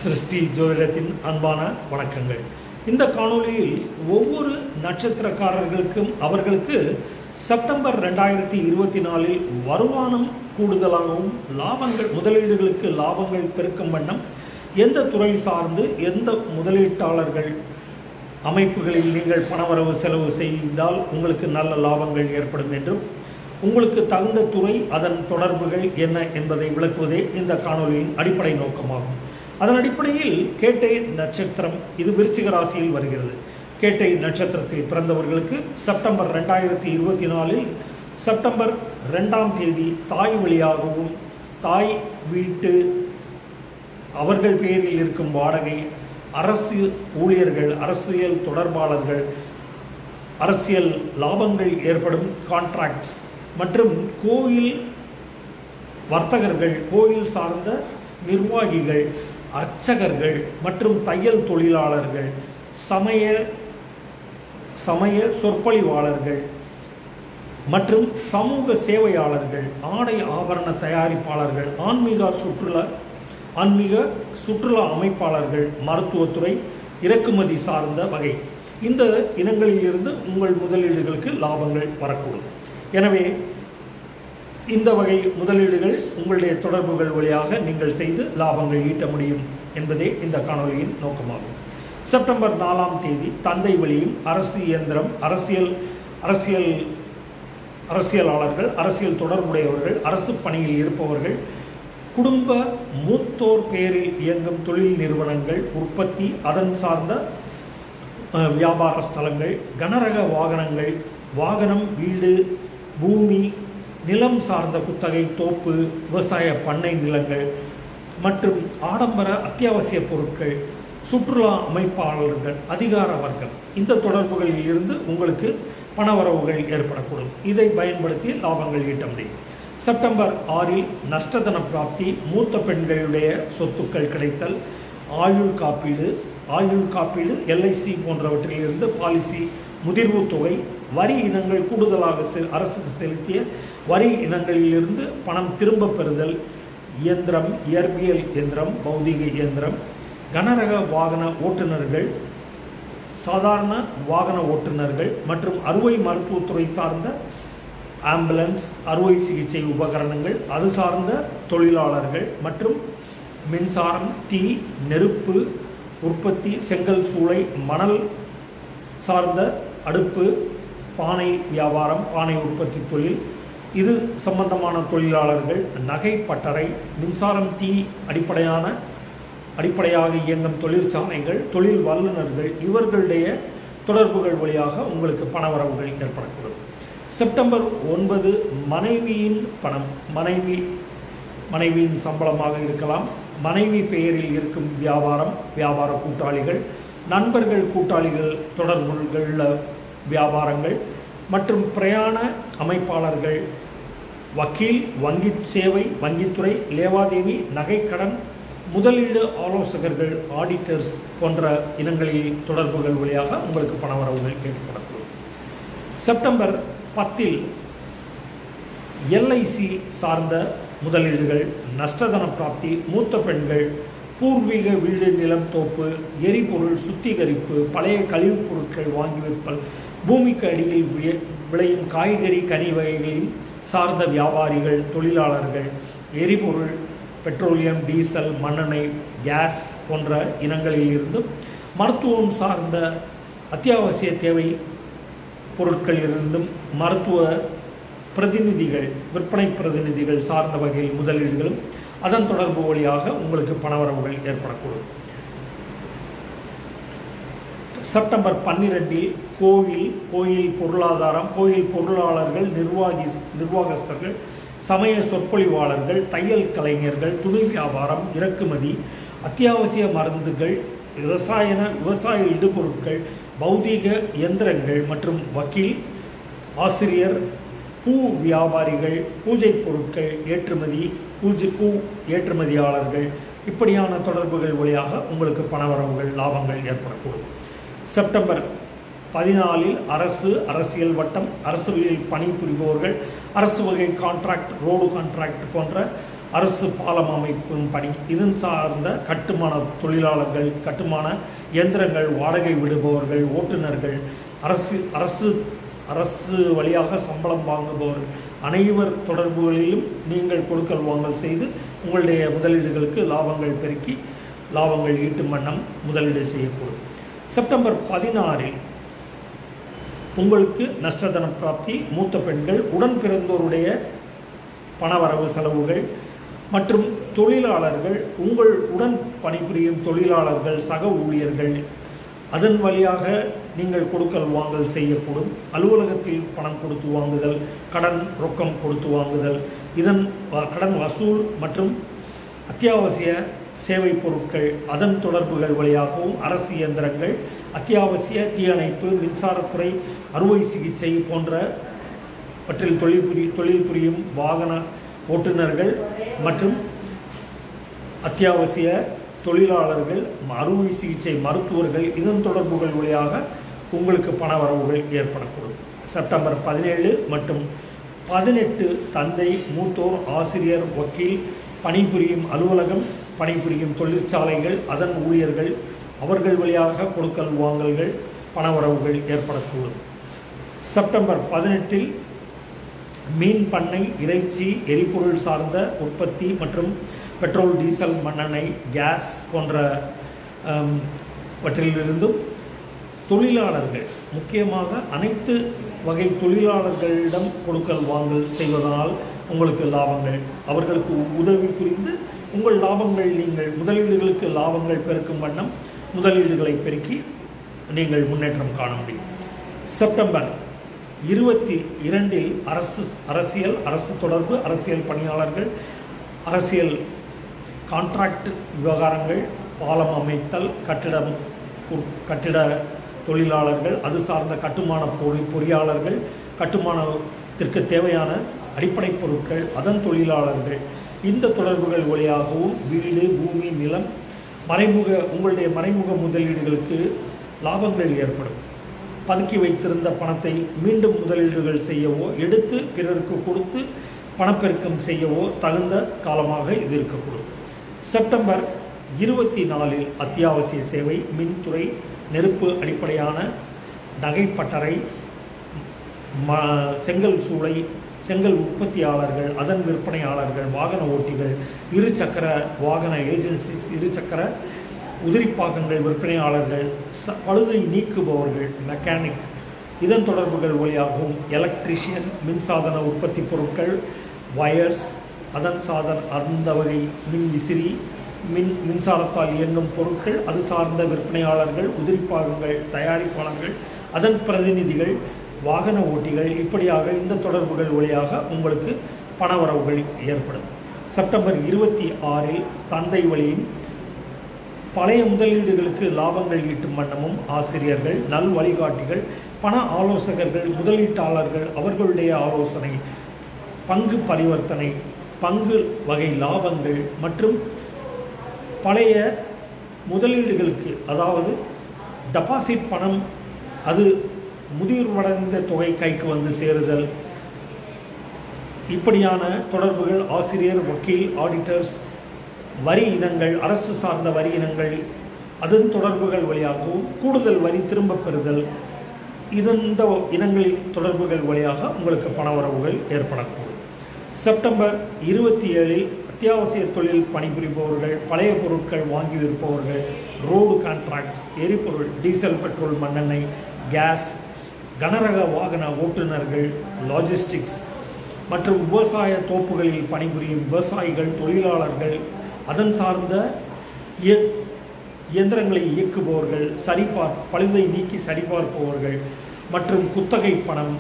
சிருஷ்டி ஜோதிடத்தின் அன்பான வணக்கங்கள். இந்த காணொளியில் ஒவ்வொரு நட்சத்திரக்காரர்களுக்கும் அவர்களுக்கு செப்டம்பர் 2024 வருமானம் கூடுதலாகவும் லாபங்கள் முதலீடுகளுக்கு லாபங்கள் பெருக்கும் வண்ணம் எந்த துறை சார்ந்து எந்த முதலீட்டாளர்கள் அமைப்புகளில் நீங்கள் பணவரவு செலவு செய்தால் உங்களுக்கு நல்ல லாபங்கள் ஏற்படும் என்றும் உங்களுக்கு தகுந்த துறை அதன் தொடர்புகள் என்ன என்பதை விளக்குவதே இந்த காணொளியின் அடிப்படை நோக்கமாகும். அதன் அடிப்படையில் கேட்டை நட்சத்திரம் இது விருச்சிக ராசியில் வருகிறது. கேட்டை நட்சத்திரத்தில் பிறந்தவர்களுக்கு செப்டம்பர் 2024 செப்டம்பர் 2ஆம் தேதி தாய் வழியாகவும் தாய் வீட்டு அவர்கள் பெயரில் இருக்கும் வாடகை, அரசு ஊழியர்கள், அரசியல் தொடர்பாளர்கள், அரசியல் லாபங்கள் ஏற்படும் கான்ட்ராக்ட்ஸ் மற்றும் கோயில் வர்த்தகர்கள், கோயில் சார்ந்த நிர்வாகிகள், அர்ச்சகர்கள் மற்றும் தையல் தொழிலாளர்கள், சமய சொற்பொழிவாளர்கள் மற்றும் சமூக சேவையாளர்கள், ஆடை ஆபரண தயாரிப்பாளர்கள், ஆன்மீக சுற்றுலா அமைப்பாளர்கள், மருத்துவத்துறை, இறக்குமதி சார்ந்த வகை இந்த இனங்களிலிருந்து உங்கள் முதலீடுகளுக்கு லாபங்கள் வரக்கூடும். எனவே இந்த வகை முதலீடுகள் உங்களுடைய தொடர்புகள் வழியாக நீங்கள் செய்து லாபங்கள் ஈட்ட முடியும் என்பதே இந்த காணொலியின் நோக்கமாகும். செப்டம்பர் 4ஆம் தேதி தந்தை வழியும் அரசு இயந்திரம், அரசியலாளர்கள், அரசியல் தொடர்புடையவர்கள், அரசு பணியில் இருப்பவர்கள், குடும்ப மூத்தோர் பெயரில் இயங்கும் தொழில் நிறுவனங்கள், உற்பத்தி அதன் சார்ந்த வியாபார ஸ்தலங்கள், கனரக வாகனங்கள், வாகனம், வீடு, பூமி, நிலம் சார்ந்த குத்தகை, தோப்பு, விவசாய பண்ணை நிலங்கள் மற்றும் ஆடம்பர அத்தியாவசிய பொருட்கள், சுற்றுலா அமைப்பாளர்கள், அதிகார வர்க்கம் இந்த தொடர்புகளில் இருந்து உங்களுக்கு பணவரவுகள் ஏற்படக்கூடும். இதை பயன்படுத்தி லாபங்கள் ஈட்ட முடியும். செப்டம்பர் 6 நஷ்டதன பிராப்தி, மூத்த பெண்களுடைய சொத்துக்கள் கிடைத்தல், ஆயுள் காப்பீடு, LIC போன்றவற்றிலிருந்து பாலிசி முதிர்வு தொகை, வரி இனங்கள் கூடுதலாக அரசுக்கு செலுத்திய வரி இனங்களிலிருந்து பணம் திரும்ப பெறுதல், இயந்திரம், இயற்பியல் இயந்திரம், பௌதிக இயந்திரம், கனரக வாகன ஓட்டுநர்கள், சாதாரண வாகன ஓட்டுநர்கள் மற்றும் அறுவை மருத்துவத்துறை சார்ந்த ஆம்புலன்ஸ், அறுவை சிகிச்சை உபகரணங்கள், அது சார்ந்த தொழிலாளர்கள் மற்றும் மின்சாரம், தீ, நெருப்பு உற்பத்தி, செங்கல் சூளை, மணல் சார்ந்த அடுப்பு, பானை வியாபாரம், பானை உற்பத்தி தொழில் இது சம்பந்தமான தொழிலாளர்கள், நகை பட்டறை, மின்சாரம், தீ அடிப்படையாக இயங்கும் தொழிற்சாலைகள், தொழில் வல்லுநர்கள் இவர்களுடைய தொடர்புகள் வழியாக உங்களுக்கு பணவரவுகள் ஏற்படக்கூடும். செப்டம்பர் 9 மனைவியின் பணம், மனைவியின் சம்பளமாக இருக்கலாம், மனைவி பெயரில் இருக்கும் வியாபார கூட்டாளிகள், நண்பர்கள், கூட்டாளிகள் தொடர்புள்ள வியாபாரங்கள் மற்றும் பிரயாண அமைப்பாளர்கள், வக்கீல், வங்கி சேவை, வங்கித்துறை, லேவாதேவி, நகைக்கடன், முதலீடு ஆலோசகர்கள், ஆடிட்டர்ஸ் போன்ற இனங்களில் தொடர்புகள் வழியாக உங்களுக்கு பணவரவுகள் ஏற்படக்கூடும். செப்டம்பர் 10 LIC சார்ந்த முதலீடுகள், நஷ்டதன பிராப்தி, மூத்த பெண்கள், பூர்வீக வீடு, நிலம், தோப்பு, எரிபொருள் சுத்திகரிப்பு, பழைய கழிவுப் பொருட்கள் வாங்கி விற்பல், பூமிக்கு அடியில் விளையும் காய்கறி, கனி வகைகளின் சார்ந்த வியாபாரிகள், தொழிலாளர்கள், எரிபொருள், பெட்ரோலியம், டீசல், மண்ணெண்ணெய், கேஸ் போன்ற இனங்களில் இருந்தும், மருத்துவம் சார்ந்த அத்தியாவசிய தேவை பொருட்களிலிருந்தும், மருத்துவ பிரதிநிதிகள், விற்பனை பிரதிநிதிகள் சார்ந்த வகையில் முதலீடுகளும் அதன் தொடர்பு வழியாக உங்களுக்கு பணவரவுகள் ஏற்படக்கூடும். செப்டம்பர் 12 கோயில் பொருளாதாரம், கோயில் பொருளாளர்கள், நிர்வாகஸ்தர்கள், சமய சொற்பொழிவாளர்கள், தையல் கலைஞர்கள், துணி வியாபாரம், இறக்குமதி, அத்தியாவசிய மருந்துகள், விவசாய இடுபொருட்கள், பௌதீக இயந்திரங்கள் மற்றும் வக்கீல், ஆசிரியர், பூ வியாபாரிகள், பூஜை பொருட்கள் பூ ஏற்றுமதியாளர்கள் இப்படியான தொடர்புகள் வழியாக உங்களுக்கு பணவரவுகள் லாபங்கள் ஏற்படக்கூடும். செப்டம்பர் 14 அரசியல் வட்டம், அரசுகளில் பணிபுரிபவர்கள், அரசு வகை கான்ட்ராக்ட், ரோடு கான்ட்ராக்ட் போன்ற அரசு பாலம் அமைக்கும் பணி, இதன் சார்ந்த கட்டுமான தொழிலாளர்கள், கட்டுமான இயந்திரங்கள் வாடகை விடுபவர்கள், ஓட்டுநர்கள், அரசு வழியாக சம்பளம் வாங்குபவர்கள் அனைவர் தொடர்புகளிலும் நீங்கள் கொடுக்கல் வாங்கல் செய்து உங்களுடைய முதலீடுகளுக்கு லாபங்கள் பெருக்கி லாபங்கள் ஈட்டும் வண்ணம் முதலீடு செய்யக்கூடும். செப்டம்பர் 16 உங்களுக்கு நஷ்டதன பிராப்தி, மூத்த பெண்கள், உடன் பிறந்தோருடைய பணவரவு செலவுகள் மற்றும் தொழிலாளர்கள், உங்கள் உடன் பணிபுரியும் தொழிலாளர்கள், சக ஊழியர்கள், அதன் வழியாக நீங்கள் கொடுக்கல் வாங்கல் செய்யக்கூடும். அலுவலகத்தில் பணம் கொடுத்து வாங்குதல், கடன் ரொக்கம் கொடுத்து வாங்குதல், இதன் கடன் வசூல் மற்றும் அத்தியாவசிய சேவை பொருட்கள், அதன் தொடர்புகள் வழியாகவும் அரசு இயந்திரங்கள், அத்தியாவசிய தீயணைப்பு, மின்சாரத்துறை, அறுவை சிகிச்சை போன்றவற்றில் தொழில் புரியும் வாகன ஓட்டுநர்கள் மற்றும் அத்தியாவசிய தொழிலாளர்கள், அறுவை சிகிச்சை மருத்துவர்கள், இதன் தொடர்புகள் வழியாக உங்களுக்கு பண வரவுகள் ஏற்படக்கூடும். செப்டம்பர் 17 மற்றும் 18 தந்தை, மூத்தோர், ஆசிரியர், வக்கீல், பணிபுரியும் அலுவலகம், பணிபுரியும் தொழிற்சாலைகள், அதன் ஊழியர்கள், அவர்கள் வழியாக கொடுக்கல் வாங்கல்கள், பணவரவுகள் ஏற்படக்கூடும். செப்டம்பர் 18 மீன் பண்ணை, இறைச்சி, எரிபொருள் சார்ந்த உற்பத்தி மற்றும் பெட்ரோல், டீசல், மண்ணெண்ணெய், கேஸ் போன்றவற்றிலிருந்தும் தொழிலாளர்கள், முக்கியமாக அனைத்து வகை தொழிலாளர்களிடம் கொடுக்கல் வாங்கல் செய்வதனால் உங்களுக்கு லாபங்கள், அவர்களுக்கு உதவி புரிந்து உங்கள் லாபங்கள், நீங்கள் முதலீடுகளுக்கு லாபங்கள் பெருக்கும் வண்ணம் முதலீடுகளை பெருக்கி நீங்கள் முன்னேற்றம் காண முடியும். செப்டம்பர் 22 அரசியல், அரசு தொடர்பு, அரசியல் பணியாளர்கள், அரசியல் கான்ட்ராக்ட் விவகாரங்கள், பாலம் அமைத்தல், கட்டிட தொழிலாளர்கள், அது சார்ந்த கட்டுமான பொறியாளர்கள், கட்டுமானத்திற்கு தேவையான அடிப்படை பொருட்கள், அதன் தொழிலாளர்கள், இந்த தொடர்புகள் வழியாகவும் வீடு, பூமி, நிலம், உங்களுடைய மறைமுக முதலீடுகளுக்கு லாபங்கள் ஏற்படும். பதுக்கி வைத்திருந்த பணத்தை மீண்டும் முதலீடுகள் செய்யவோ, எடுத்து பிறருக்கு கொடுத்து பணப்பெருக்கம் செய்யவோ தகுந்த காலமாக இது இருக்கக்கூடும். செப்டம்பர் 24 அத்தியாவசிய சேவை, மின்துறை, நெருப்பு அடிப்படையான நகைப்பட்டறை, செங்கல் சூளை, செங்கல் உற்பத்தியாளர்கள், அதன் விற்பனையாளர்கள், வாகன ஓட்டிகள், இருசக்கர வாகன ஏஜென்சிஸ், இருசக்கர உதிரிப்பாகங்கள் விற்பனையாளர்கள், பழுதை நீக்குபவர்கள், மெக்கானிக், இதன் தொடர்புகள் வழியாகவும் எலக்ட்ரிஷியன், மின்சாதன உற்பத்தி பொருட்கள், வயர்ஸ், அந்த வகை மின் விசிறி, மின்சாரத்தால் இயங்கும் பொருட்கள், அது சார்ந்த விற்பனையாளர்கள், உதிரிப்பாகங்கள் தயாரிப்பாளர்கள், அதன் பிரதிநிதிகள், வாகன ஓட்டிகள், இப்படியாக இந்த தொடர்புகள் வழியாக உங்களுக்கு பணவரவுகள் ஏற்படும். செப்டம்பர் 26 தந்தை வழியின் பழைய முதலீடுகளுக்கு லாபங்கள் ஈட்டும் வண்ணமும் ஆசிரியர்கள், நல் வழிகாட்டிகள், பண ஆலோசகர்கள், முதலீட்டாளர்கள், அவர்களுடைய ஆலோசனை, பங்கு பரிவர்த்தனை, பங்கு வகை லாபங்கள் மற்றும் பழைய முதலீடுகளுக்கு, அதாவது டெபாசிட் பணம் அது முதிர்வடைந்த தொகை கைக்கு வந்து சேருதல், இப்படியான தொடர்புகள், ஆசிரியர், வக்கீல், ஆடிட்டர்ஸ், வரி இனங்கள், அரசு சார்ந்த வரி இனங்கள், அதன் தொடர்புகள் வழியாகவும் கூடுதல் வரி திரும்பப் பெறுதல், இந்த இனங்களின் தொடர்புகள் வழியாக உங்களுக்கு பணவரவுகள் ஏற்படக்கூடும். செப்டம்பர் 27 அத்தியாவசிய தொழில் பணிபுரிபவர்கள், பழைய பொருட்கள் வாங்கி விற்பவர்கள், ரோடு கான்ட்ராக்ட்ஸ், எரிபொருள், டீசல், பெட்ரோல், மண்ணெண்ணெய், கேஸ், கனரக வாகன ஓட்டுநர்கள், லாஜிஸ்டிக்ஸ் மற்றும் விவசாய தோப்புகளில் பணிபுரியும் விவசாயிகள், தொழிலாளர்கள், அதன் சார்ந்த இயந்திரங்களை இயக்குபவர்கள், பழுதை நீக்கி சரிபார்ப்பவர்கள் மற்றும் குத்தகை பணம்,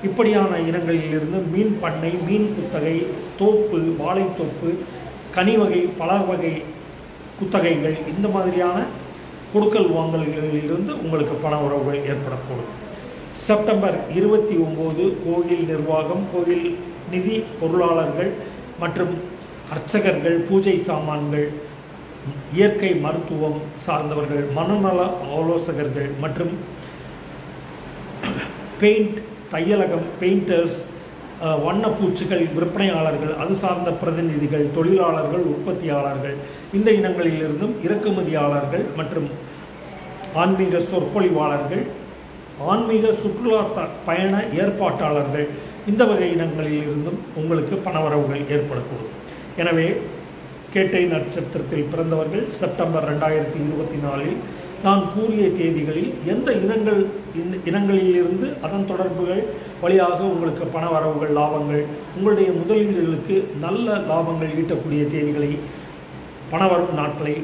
இப்படியான இனங்களிலிருந்து மீன் பண்ணை, மீன் குத்தகை, தோப்பு, வாழைத்தோப்பு, கனிவகை, பலர் வகை குத்தகைகள், இந்த மாதிரியான கொடுக்கல் வாங்கல்களிலிருந்து உங்களுக்கு பண உறவுகள் ஏற்படக்கூடும். செப்டம்பர் 29 கோயில் நிர்வாகம், கோயில் நிதி பொருளாளர்கள் மற்றும் அர்ச்சகர்கள், பூஜை சாமான்கள், இயற்கை மருத்துவம் சார்ந்தவர்கள், மனநல ஆலோசகர்கள் மற்றும் பெயிண்ட், தையலகம், பெயிண்டர்ஸ், வண்ணப்பூச்சுகள் விற்பனையாளர்கள், அது சார்ந்த பிரதிநிதிகள், தொழிலாளர்கள், உற்பத்தியாளர்கள், இந்த இனங்களிலிருந்தும் இறக்குமதியாளர்கள் மற்றும் ஆன்மீக சொற்பொழிவாளர்கள், ஆன்மீக சுற்றுலா பயண ஏற்பாட்டாளர்கள், இந்த வகை இனங்களிலிருந்தும் உங்களுக்கு பணவரவுகள் ஏற்படக்கூடும். எனவே கேட்டை நட்சத்திரத்தில் பிறந்தவர்கள் செப்டம்பர் 2024 நான் கூறிய தேதிகளில் எந்த இனங்களிலிருந்து அதன் தொடர்புகள் வழியாக உங்களுக்கு பண வரவுகள், லாபங்கள், உங்களுடைய முதலீடுகளுக்கு நல்ல லாபங்கள் ஈட்டக்கூடிய தேதிகளை, பணவரும் நாட்களை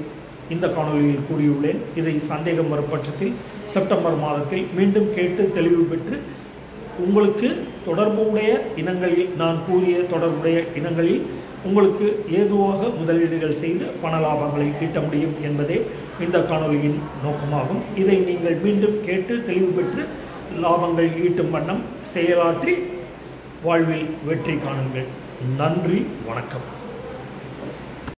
இந்த காணொலியில் கூறியுள்ளேன். இதை சந்தேகம் வரும் பட்சத்தில் செப்டம்பர் மாதத்தில் மீண்டும் கேட்டு தெளிவு பெற்று உங்களுக்கு தொடர்புடைய இனங்களில், நான் கூறிய தொடர்புடைய இனங்களில் உங்களுக்கு ஏதுவாக முதலீடுகள் செய்து பண லாபங்களை ஈட்ட முடியும் என்பதே இந்த காணொலியின் நோக்கமாகும். இதை நீங்கள் மீண்டும் கேட்டு தெளிவு பெற்று லாபங்கள் ஈட்டும் வண்ணம் செயலாற்றி வாழ்வில் வெற்றி காணுங்கள். நன்றி, வணக்கம்.